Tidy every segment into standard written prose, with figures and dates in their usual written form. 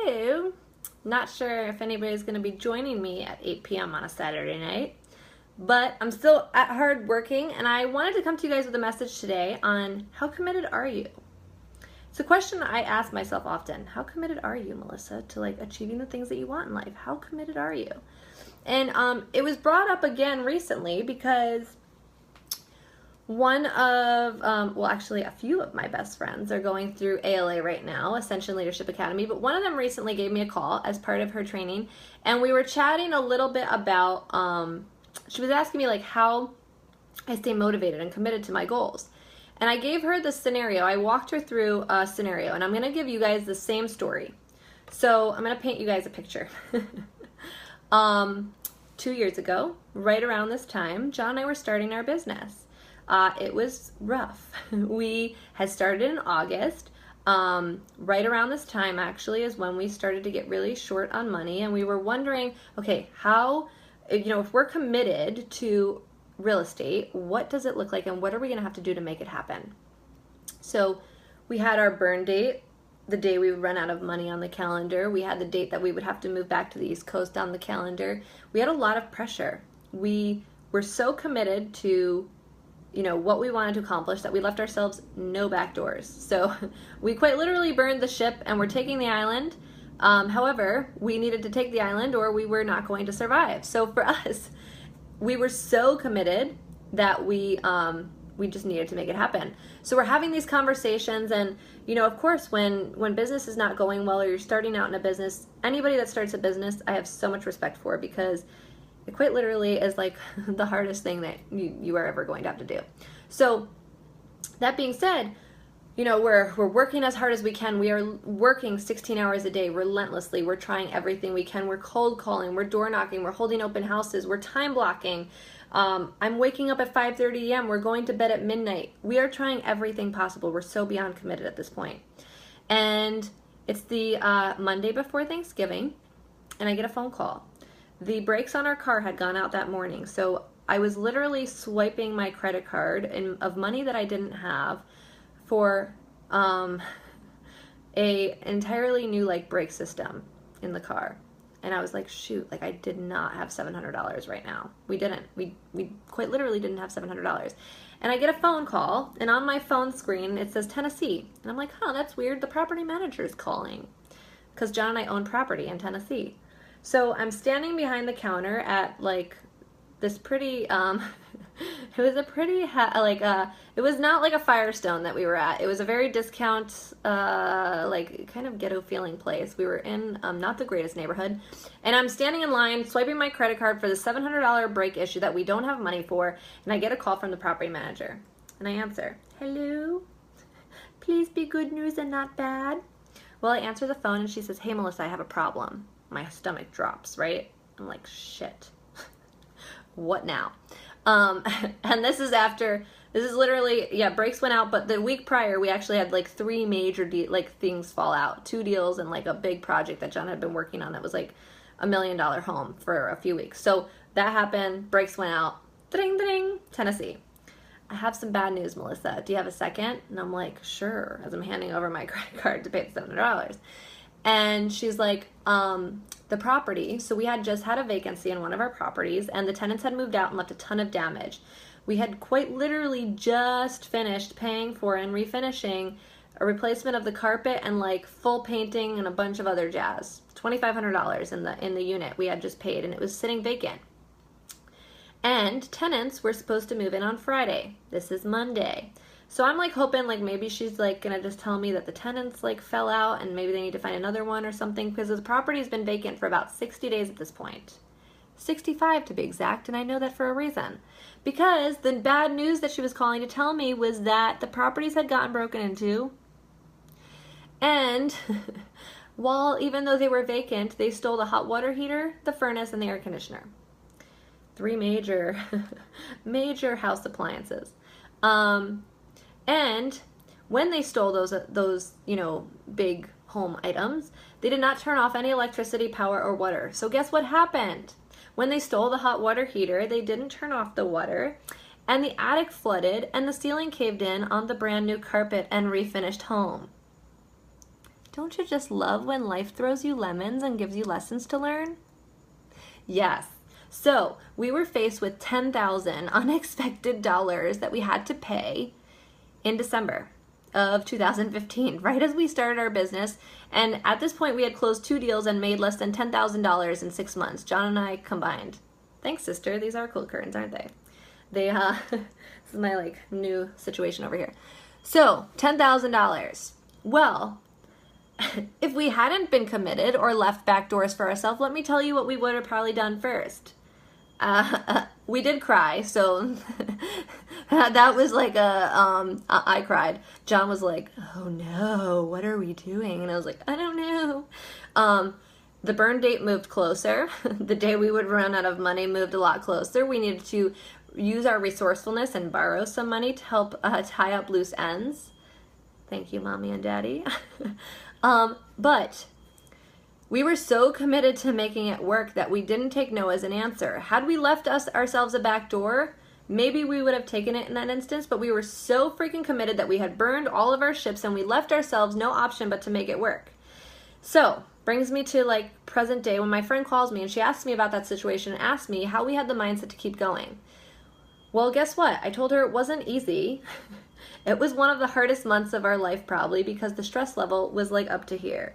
hello. Not sure if anybody's going to be joining me at 8 p.m. on a Saturday night, but I'm still at hard working, and I wanted to come to you guys with a message today on how committed are you? It's a question I ask myself often. How committed are you, Melissa, to like achieving the things that you want in life? How committed are you? And it was brought up again recently because one of, well, actually a few of my best friends are going through ALA right now, Ascension Leadership Academy, but one of them recently gave me a call as part of her training, and we were chatting a little bit about, she was asking me like how I stay motivated and committed to my goals. And I gave her the scenario. I walked her through a scenario, and I'm going to give you guys the same story. So I'm going to paint you guys a picture. 2 years ago, right around this time, John and I were starting our business. It was rough. We had started in August. Right around this time, actually, is when we started to get really short on money, and we were wondering, okay, how, if we're committed to real estate, what does it look like, and what are we going to have to do to make it happen? So we had our burn date, the day we would run out of money on the calendar. We had the date that we would have to move back to the East Coast on the calendar. We had a lot of pressure. We were so committed to what we wanted to accomplish that we left ourselves no back doors. So we quite literally burned the ship and we're taking the island. However, we needed to take the island or we were not going to survive. So for us, we were so committed that we just needed to make it happen. So we're having these conversations, and of course, when business is not going well or you're starting out in a business, anybody that starts a business, I have so much respect for, because it quite literally is like the hardest thing that you are ever going to have to do. So that being said, we're working as hard as we can. We are working 16 hours a day relentlessly. We're trying everything we can. We're cold calling. We're door knocking. We're holding open houses. We're time blocking. I'm waking up at 5:30 a.m. We're going to bed at midnight. We are trying everything possible. We're so beyond committed at this point. And it's the Monday before Thanksgiving, and I get a phone call. The brakes on our car had gone out that morning, so I was literally swiping my credit card of money that I didn't have for a entirely new brake system in the car. And I was like, shoot, I did not have $700 right now. We didn't. We quite literally didn't have $700. And I get a phone call, and on my phone screen it says Tennessee. And I'm like, that's weird. The property manager is calling, because John and I own property in Tennessee. So I'm standing behind the counter at this pretty, it was a pretty, it was not like a Firestone that we were at. It was a very discount, kind of ghetto feeling place. We were in not the greatest neighborhood. And I'm standing in line, swiping my credit card for the $700 brake issue that we don't have money for. And I get a call from the property manager. And I answer, hello? Please be good news and not bad. Well, I answer the phone and she says, hey, Melissa, I have a problem. My stomach drops, right? I'm like, shit. What now? And this is literally, brakes went out, but the week prior, we actually had 3 major things fall out. 2 deals and a big project that John had been working on that was $1 million home for a few weeks. So that happened, brakes went out, ding, ding, Tennessee. I have some bad news, Melissa. Do you have a second? And I'm like, sure, as I'm handing over my credit card to pay the $700. And she's like, the property, so we had just had a vacancy in one of our properties, and the tenants had moved out and left a ton of damage. We had quite literally just finished paying for and refinishing a replacement of the carpet and full painting and a bunch of other jazz. $2,500 in the unit we had just paid, and it was sitting vacant. And tenants were supposed to move in on Friday. This is Monday. So I'm hoping maybe she's gonna just tell me that the tenants fell out and maybe they need to find another one or something, because the property's been vacant for about 60 days at this point. 65 to be exact, and I know that for a reason. Because the bad news that she was calling to tell me was that the properties had gotten broken into, and even though they were vacant, they stole the hot water heater, the furnace, and the air conditioner. 3 major major house appliances. And when they stole those big home items, they did not turn off any electricity, power, or water. So guess what happened? When they stole the hot water heater, they didn't turn off the water, and the attic flooded, and the ceiling caved in on the brand new carpet and refinished home. Don't you just love when life throws you lemons and gives you lessons to learn? Yes. So we were faced with $10,000 unexpected dollars that we had to pay in December of 2015, right as we started our business. And at this point, we had closed 2 deals and made less than $10,000 in 6 months, John and I combined. Thanks, sister. These are cool curtains, aren't they? This is my like new situation over here. So $10,000. Well, if we hadn't been committed or left back doors for ourselves, let me tell you what we would have probably done first. We did cry, so that was like I cried. John was like, oh no, what are we doing? And I was like, I don't know. The burn date moved closer. The day we would run out of money moved a lot closer. We needed to use our resourcefulness and borrow some money to help tie up loose ends. Thank you, Mommy and Daddy. But we were so committed to making it work that we didn't take no as an answer. Had we left ourselves a back door, maybe we would have taken it in that instance, but we were so freaking committed that we had burned all of our ships and we left ourselves no option but to make it work. So, brings me to like present day when my friend calls me and she asks me about that situation and asks me how we had the mindset to keep going. Well, guess what? I told her it wasn't easy. It was one of the hardest months of our life probably because the stress level was like up to here.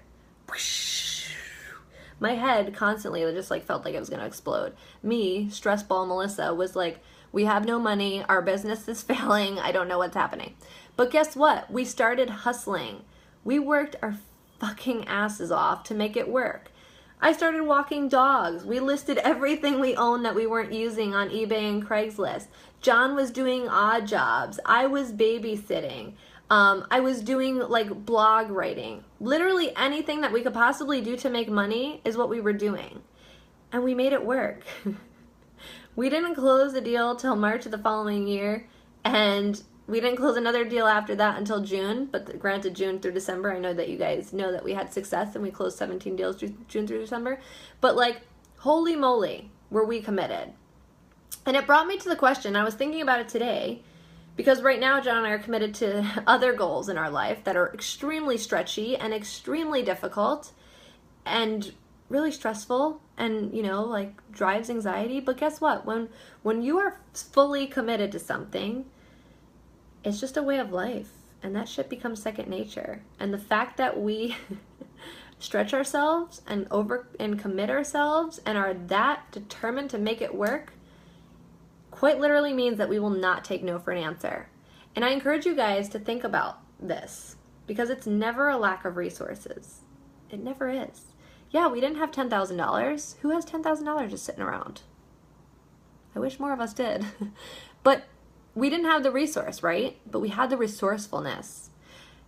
My head constantly just like felt like it was going to explode. Me, stress ball Melissa, was like, we have no money, our business is failing, I don't know what's happening. But guess what? We started hustling. We worked our fucking asses off to make it work. I started walking dogs. We listed everything we owned that we weren't using on eBay and Craigslist. John was doing odd jobs. I was babysitting. I was doing like blog writing. Literally anything that we could possibly do to make money is what we were doing. And we made it work. We didn't close the deal till March of the following year. And we didn't close another deal after that until June. But granted, June through December, I know that you guys know that we had success and we closed 17 deals June through December. But like, holy moly, were we committed. And it brought me to the question, I was thinking about it today, because right now John and I are committed to other goals in our life that are extremely stretchy and extremely difficult and really stressful and, you know, like drives anxiety. But guess what? When you are fully committed to something, it's just a way of life. And that shit becomes second nature. And the fact that we stretch ourselves and commit ourselves and are that determined to make it work quite literally means that we will not take no for an answer. And I encourage you guys to think about this because it's never a lack of resources. It never is. Yeah, we didn't have $10,000. Who has $10,000 just sitting around? I wish more of us did. But we didn't have the resource, right? But we had the resourcefulness.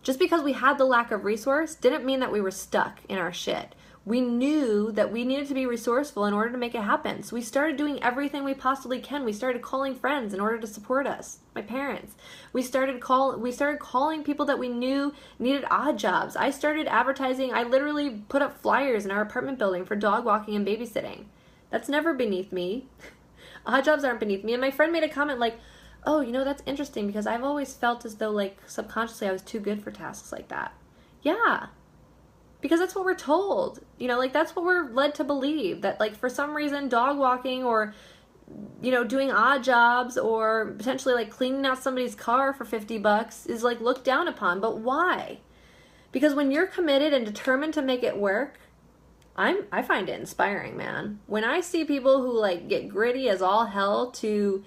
Just because we had the lack of resource didn't mean that we were stuck in our shit. We knew that we needed to be resourceful in order to make it happen. So we started doing everything we possibly can. We started calling friends in order to support us, my parents. We started calling people that we knew needed odd jobs. I started advertising. I literally put up flyers in our apartment building for dog walking and babysitting. That's never beneath me. Odd jobs aren't beneath me. And my friend made a comment like, oh, you know, that's interesting because I've always felt as though like subconsciously I was too good for tasks like that. Yeah. Because that's what we're told, you know, like that's what we're led to believe, that like for some reason dog walking or, you know, doing odd jobs or potentially like cleaning out somebody's car for $50 is like looked down upon. But why? Because when you're committed and determined to make it work, I find it inspiring, man. When I see people who like get gritty as all hell to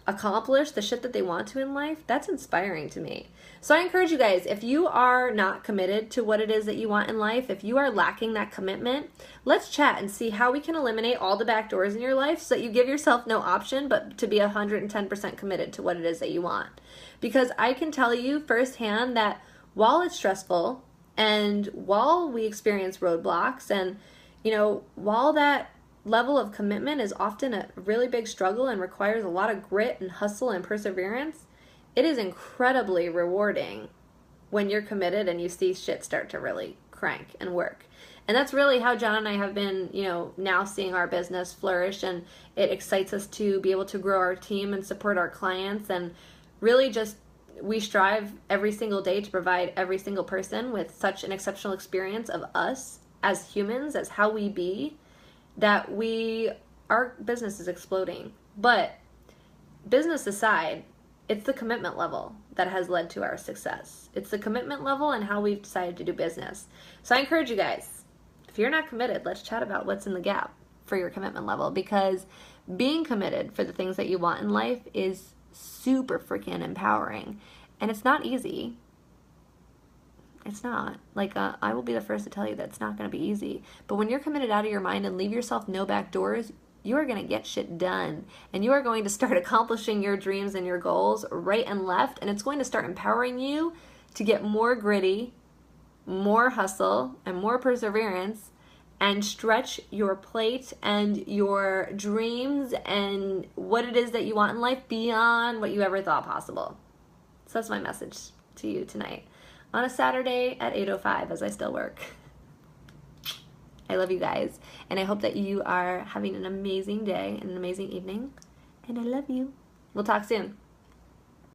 accomplish the shit that they want to in life, that's inspiring to me. So I encourage you guys, if you are not committed to what it is that you want in life, if you are lacking that commitment, let's chat and see how we can eliminate all the back doors in your life so that you give yourself no option but to be 110% committed to what it is that you want. Because I can tell you firsthand that while it's stressful and while we experience roadblocks and, you know, while that level of commitment is often a really big struggle and requires a lot of grit and hustle and perseverance, it is incredibly rewarding when you're committed and you see shit start to really crank and work. And that's really how John and I have been, you know, now seeing our business flourish, and it excites us to be able to grow our team and support our clients and really just we strive every single day to provide every single person with such an exceptional experience of us as humans, as how we be, that our business is exploding. But business aside, it's the commitment level that has led to our success. It's the commitment level and how we've decided to do business. So I encourage you guys, if you're not committed, let's chat about what's in the gap for your commitment level, because being committed for the things that you want in life is super freaking empowering. And it's not easy. It's not. Like, I will be the first to tell you that it's not going to be easy. But when you're committed out of your mind and leave yourself no back doors, you are going to get shit done. And you are going to start accomplishing your dreams and your goals right and left. And it's going to start empowering you to get more gritty, more hustle, and more perseverance, and stretch your plate and your dreams and what it is that you want in life beyond what you ever thought possible. So that's my message to you tonight on a Saturday at 8:05 as I still work. I love you guys, and I hope that you are having an amazing day and an amazing evening, and I love you. We'll talk soon.